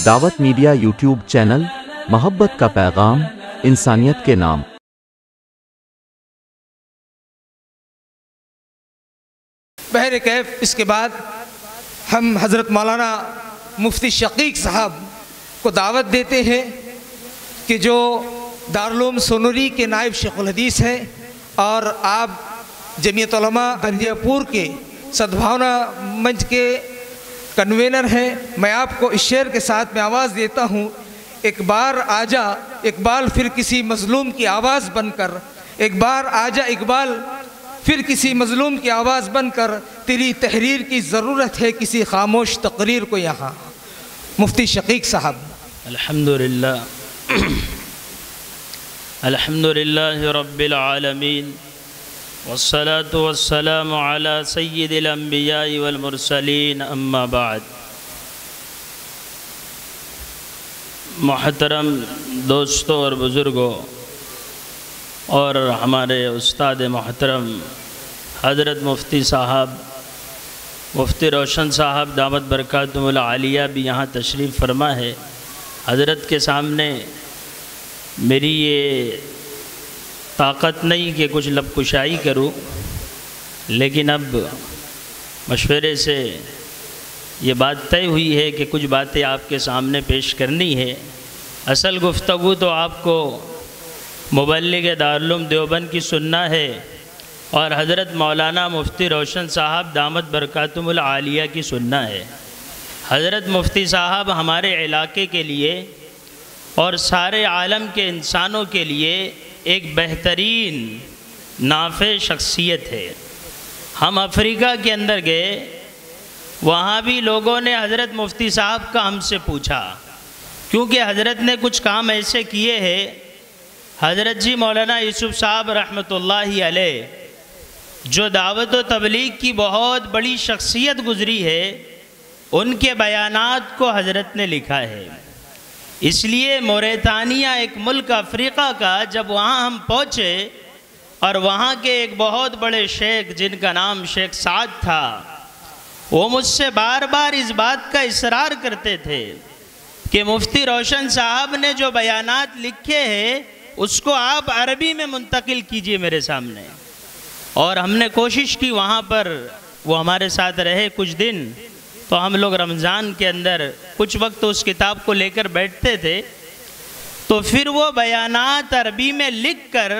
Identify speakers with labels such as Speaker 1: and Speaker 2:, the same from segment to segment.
Speaker 1: دعوت media YouTube channel, محبت کا پیغام، انسانیت کے نام۔
Speaker 2: بہر کیف اس کے بعد ہم حضرت مولانا مفتی شقیق صاحب کو دعوت دیتے ہیں کہ جو دارالعلوم سونوری کے نائب شیخ الحدیث ہیں اور آپ جمعیت علماء بندیا پور کے سدبھاونا منچ کے کنوینر ہیں۔ میں آپ کو اس شعر کے ساتھ میں آواز دیتا ہوں: ایک بار آجا اقبال پھر کسی مظلوم کی آواز بن کر، ایک بار آجا اقبال پھر کسی مظلوم کی آواز بن کر، تیری تحریر کی ضرورت ہے کسی خاموش تقریر کو یہاں۔ مفتی شقیق صاحب۔
Speaker 3: الحمدللہ الحمدللہ رب العالمین، والصلاة والسلام علی سید الانبیاء والمرسلین، اما بعد۔ محترم دوستوں اور بزرگوں اور ہمارے استاد محترم حضرت مفتی صاحب، مفتی روشن صاحب دامت برکاتہم العالیہ بھی یہاں تشریف فرما ہے۔ حضرت کے سامنے میری یہ طاقت نہیں کہ کچھ لب کشائی کروں، لیکن اب مشورے سے یہ بات طے ہوئی ہے کہ کچھ باتیں آپ کے سامنے پیش کرنی ہے۔ اصل گفتگو تو آپ کو مبلغ دارالعلوم دیوبند کی سننا ہے اور حضرت مولانا مفتی روشن صاحب دامت برکاتہم العالیہ کی سننا ہے۔ حضرت مفتی صاحب ہمارے علاقے کے لیے اور سارے عالم کے انسانوں کے لیے ایک بہترین نافع شخصیت ہے۔ ہم افریقہ کے اندر گئے، وہاں بھی لوگوں نے حضرت مفتی صاحب کا ہم سے پوچھا، کیونکہ حضرت نے کچھ کام ایسے کیے ہیں۔ حضرت جی مولانا یوسف صاحب رحمۃ اللہ علیہ جو دعوت و تبلیغ کی بہت بڑی شخصیت گزری ہے، ان کے بیانات کو حضرت نے لکھا ہے۔ اس لیے موریتانیہ ایک ملک افریقہ کا جب وہاں ہم پہنچے اور وہاں کے ایک بہت بڑے شیخ جن کا نام شیخ سعد تھا، وہ مجھ سے بار بار اس بات کا اصرار کرتے تھے کہ مفتی روشن صاحب نے جو بیانات لکھے ہیں اس کو آپ عربی میں منتقل کیجئے میرے سامنے۔ اور ہم نے کوشش کی، وہاں پر وہ ہمارے ساتھ رہے کچھ دن، تو ہم لوگ رمضان کے اندر کچھ وقت اس کتاب کو لے کر بیٹھتے تھے، تو پھر وہ بیانات عربی میں لکھ کر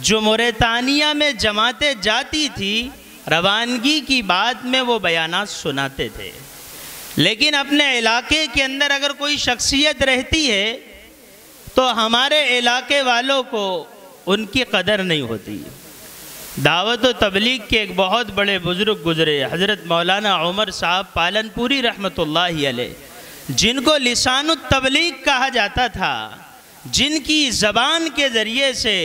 Speaker 3: جو موریتانیہ میں جماعتیں جاتی تھی، روانگی کی بات میں وہ بیانات سناتے تھے۔ لیکن اپنے علاقے کے اندر اگر کوئی شخصیت رہتی ہے تو ہمارے علاقے والوں کو ان کی قدر نہیں ہوتی۔ دعوت و تبلیغ کے ایک بہت بڑے بزرگ گزرے، حضرت مولانا عمر صاحب پالن پوری رحمۃ اللہ علیہ، جن کو لسان التبلیغ کہا جاتا تھا، جن کی زبان کے ذریعے سے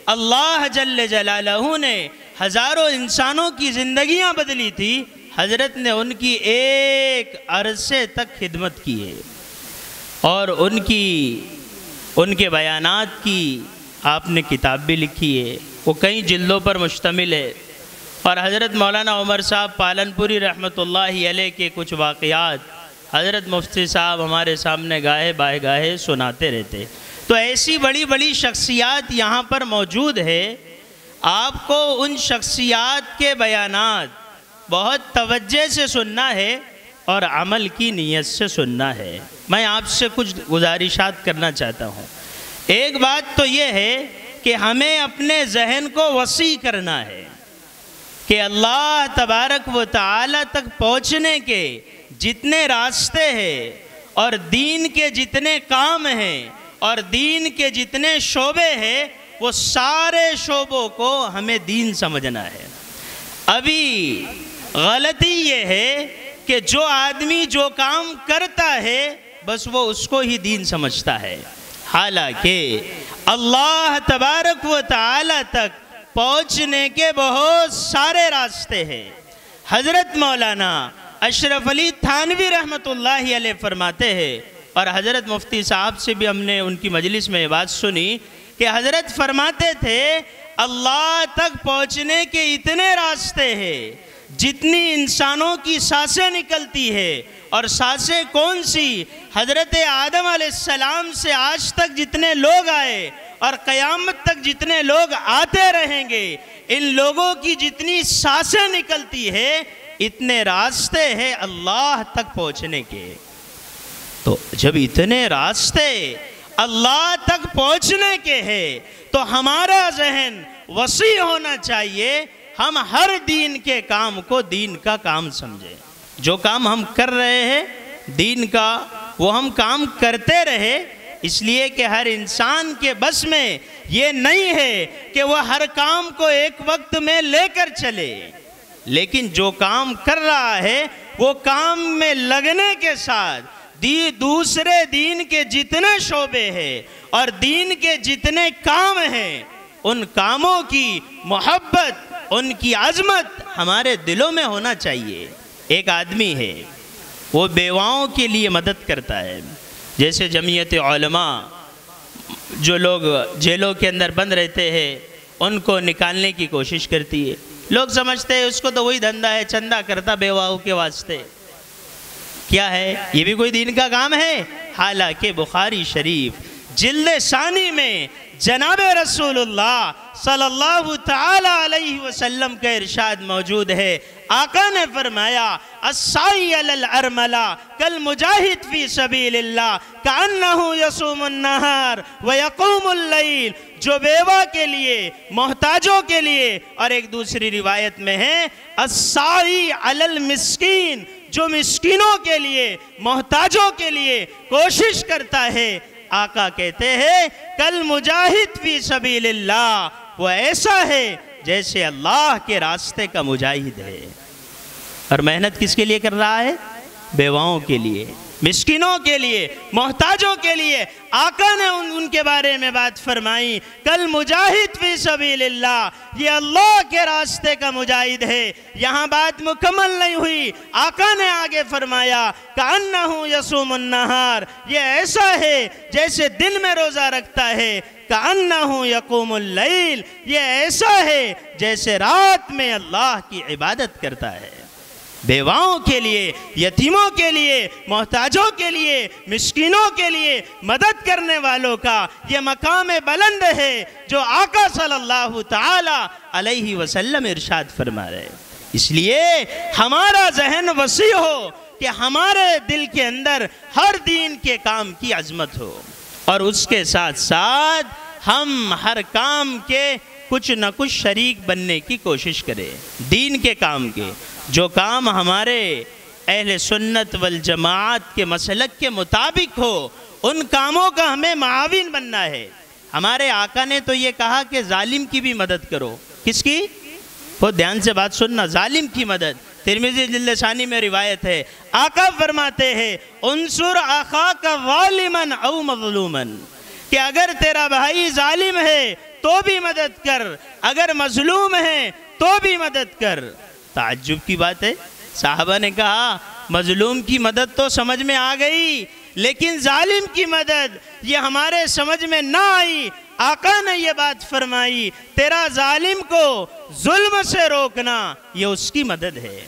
Speaker 3: اللہ جل جلالہ نے ہزاروں انسانوں کی زندگیاں بدلی تھی۔ حضرت نے ان کی ایک عرصے تک خدمت کی ہے اور ان کے بیانات کی آپ نے کتاب بھی لکھی ہے، وہ کئی جلدوں پر مشتمل ہے۔ اور حضرت مولانا عمر صاحب پالن پوری رحمۃ اللہ علیہ کے کچھ واقعات حضرت مفتی صاحب ہمارے سامنے گاہے باہے گاہے سناتے رہتے۔ تو ایسی بڑی بڑی شخصیات یہاں پر موجود ہے، آپ کو ان شخصیات کے بیانات بہت توجہ سے سننا ہے اور عمل کی نیت سے سننا ہے۔ میں آپ سے کچھ گزارشات کرنا چاہتا ہوں۔ ایک بات تو یہ ہے کہ ہمیں اپنے ذہن کو وسیع کرنا ہے کہ اللہ تبارک و تعالی تک پہنچنے کے جتنے راستے ہیں اور دین کے جتنے کام ہیں اور دین کے جتنے شعبے ہیں، وہ سارے شعبوں کو ہمیں دین سمجھنا ہے۔ ابھی غلطی یہ ہے کہ جو آدمی جو کام کرتا ہے بس وہ اس کو ہی دین سمجھتا ہے، حالانکہ اللہ تبارک و تعالی تک پہنچنے کے بہت سارے راستے ہیں۔ حضرت مولانا اشرف علی تھانوی رحمۃ اللہ علیہ فرماتے ہیں، اور حضرت مفتی صاحب سے بھی ہم نے ان کی مجلس میں یہ بات سنی کہ حضرت فرماتے تھے اللہ تک پہنچنے کے اتنے راستے ہیں جتنی انسانوں کی سانسیں نکلتی ہے، اور سانسیں کون سی؟ حضرت آدم علیہ السلام سے آج تک جتنے لوگ آئے اور قیامت تک جتنے لوگ آتے رہیں گے، ان لوگوں کی جتنی سانسیں نکلتی ہے، اتنے راستے ہیں اللہ تک پہنچنے کے۔ تو جب اتنے راستے اللہ تک پہنچنے کے ہیں تو ہمارا ذہن وسیع ہونا چاہیے، ہم ہر دین کے کام کو دین کا کام سمجھیں۔ جو کام ہم کر رہے ہیں دین کا، وہ ہم کام کرتے رہے، اس لیے کہ ہر انسان کے بس میں یہ نہیں ہے کہ وہ ہر کام کو ایک وقت میں لے کر چلے، لیکن جو کام کر رہا ہے وہ کام میں لگنے کے ساتھ دوسرے دین کے جتنے شعبے ہیں اور دین کے جتنے کام ہیں، ان کاموں کی محبت، ان کی عظمت ہمارے دلوں میں ہونا چاہیے۔ ایک آدمی ہے، وہ بیواؤں کے لیے مدد کرتا ہے، جیسے جمعیت علماء جو لوگ جیلوں کے اندر بند رہتے ہیں ان کو نکالنے کی کوشش کرتی ہے۔ لوگ سمجھتے ہیں اس کو تو وہی دھندہ ہے، چندہ کرتا بیواؤں کے واسطے۔ کیا ہے یہ بھی کوئی دین کا کام ہے؟ حالانکہ بخاری شریف جلد ثانی میں جناب رسول اللہ صلی اللہ تعالی علیہ وسلم کا ارشاد موجود ہے۔ آقا نے فرمایا السائی علی الارملہ کالمجاہد فی سبیل اللہ کأنہ یصوم النہار ویقوم اللیل۔ جو بیوہ کے لیے، محتاجوں کے لیے، اور ایک دوسری روایت میں ہے السائی علی المسکین، جو مسکینوں کے لیے، محتاجوں کے لیے کوشش کرتا ہے، آقا کہتے ہیں کل مجاہد فی سبیل اللہ، وہ ایسا ہے جیسے اللہ کے راستے کا مجاہد ہے۔ اور محنت کس کے لیے کر رہا ہے؟ بیواؤں کے لیے، مسکینوں کے لیے، محتاجوں کے لیے۔ آقا نے ان کے بارے میں بات فرمائی کل مجاہد فی سبیل اللہ، یہ اللہ کے راستے کا مجاہد ہے۔ یہاں بات مکمل نہیں ہوئی، آقا نے آگے فرمایا کأنہ یصوم النہار، یہ ایسا ہے جیسے دن میں روزہ رکھتا ہے، کأنہ یقوم اللیل، یہ ایسا ہے جیسے رات میں اللہ کی عبادت کرتا ہے۔ بیواؤں کے لیے، یتیموں کے لیے، محتاجوں کے لیے، مسکینوں کے لیے مدد کرنے والوں کا یہ مقام بلند ہے جو آقا صلی اللہ تعالی علیہ وسلم ارشاد فرما رہے ہیں۔ اس لیے ہمارا ذہن وسیع ہو کہ ہمارے دل کے اندر ہر دین کے کام کی عظمت ہو، اور اس کے ساتھ ساتھ ہم ہر کام کے کچھ نہ کچھ شریک بننے کی کوشش کریں۔ دین کے کام کے جو کام ہمارے اہل سنت والجماعت کے مسلک کے مطابق ہو، ان کاموں کا ہمیں معاون بننا ہے۔ ہمارے آقا نے تو یہ کہا کہ ظالم کی بھی مدد کرو۔ کس کی؟ وہ دھیان سے بات سننا، ظالم کی مدد۔ ترمذی جلد ثانی میں روایت ہے، آقا فرماتے ہیں انصر اخاک ظالما او مظلوما، کہ اگر تیرا بھائی ظالم ہے تو بھی مدد کر، اگر مظلوم ہے تو بھی مدد کر۔ تعجب کی بات ہے، صحابہ نے کہا مظلوم کی مدد تو سمجھ میں آ گئی، لیکن ظالم کی مدد یہ ہمارے سمجھ میں نہ آئی۔ آقا نے یہ بات فرمائی تیرا ظالم کو ظلم سے روکنا یہ اس کی مدد ہے۔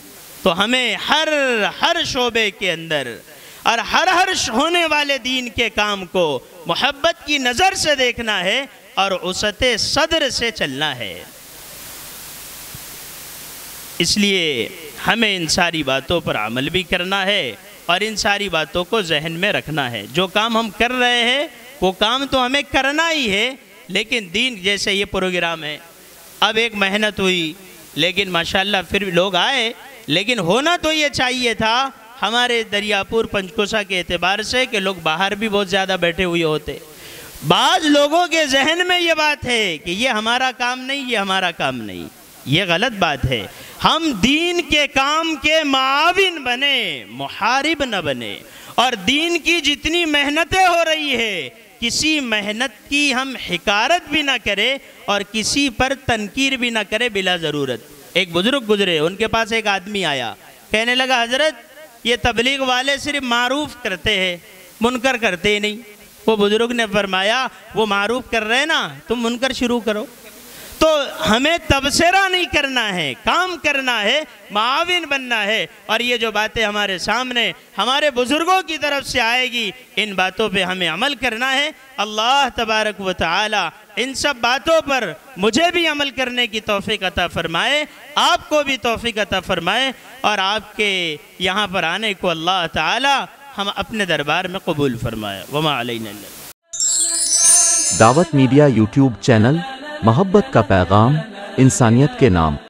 Speaker 3: تو ہمیں ہر شعبے کے اندر اور ہر ہونے والے دین کے کام کو محبت کی نظر سے دیکھنا ہے اور وسعت صدر سے چلنا ہے۔ اس لیے ہمیں ان ساری باتوں پر عمل بھی کرنا ہے اور ان ساری باتوں کو ذہن میں رکھنا ہے۔ جو کام ہم کر رہے ہیں وہ کام تو ہمیں کرنا ہی ہے، لیکن دین جیسے یہ پروگرام ہے، اب ایک محنت ہوئی لیکن ماشاءاللہ پھر لوگ آئے، لیکن ہونا تو یہ چاہیے تھا ہمارے دریاپور پنچکوسہ کے اعتبار سے کہ لوگ باہر بھی بہت زیادہ بیٹھے ہوئے ہوتے۔ بعض لوگوں کے ذہن میں یہ بات ہے کہ یہ ہمارا کام نہیں، یہ ہمارا کام نہیں، یہ غلط بات ہے۔ ہم دین کے کام کے معاون بنے، محارب نہ بنے، اور دین کی جتنی محنتیں ہو رہی ہے کسی محنت کی ہم حقارت بھی نہ کرے اور کسی پر تنقیر بھی نہ کرے بلا ضرورت۔ ایک بزرگ گزرے، ان کے پاس ایک آدمی آیا، کہنے لگا حضرت یہ تبلیغ والے صرف معروف کرتے ہیں، منکر کرتے ہی نہیں۔ وہ بزرگ نے فرمایا وہ معروف کر رہے ہیں نا، تم منکر شروع کرو۔ تو ہمیں تبصرہ نہیں کرنا ہے، کام کرنا ہے، معاون بننا ہے، اور یہ جو باتیں ہمارے سامنے ہمارے بزرگوں کی طرف سے آئے گی ان باتوں پہ ہمیں عمل کرنا ہے۔ اللہ تبارک و تعالی ان سب باتوں پر مجھے بھی عمل کرنے کی توفیق عطا فرمائے، آپ کو بھی توفیق عطا فرمائے، اور آپ کے یہاں پر آنے کو اللہ تعالی ہم اپنے دربار میں قبول فرمائے۔ وما علینا الا البلاغ۔
Speaker 1: دعوت میڈیا یوٹیوب چینل، محبت کا پیغام، انسانیت کے نام۔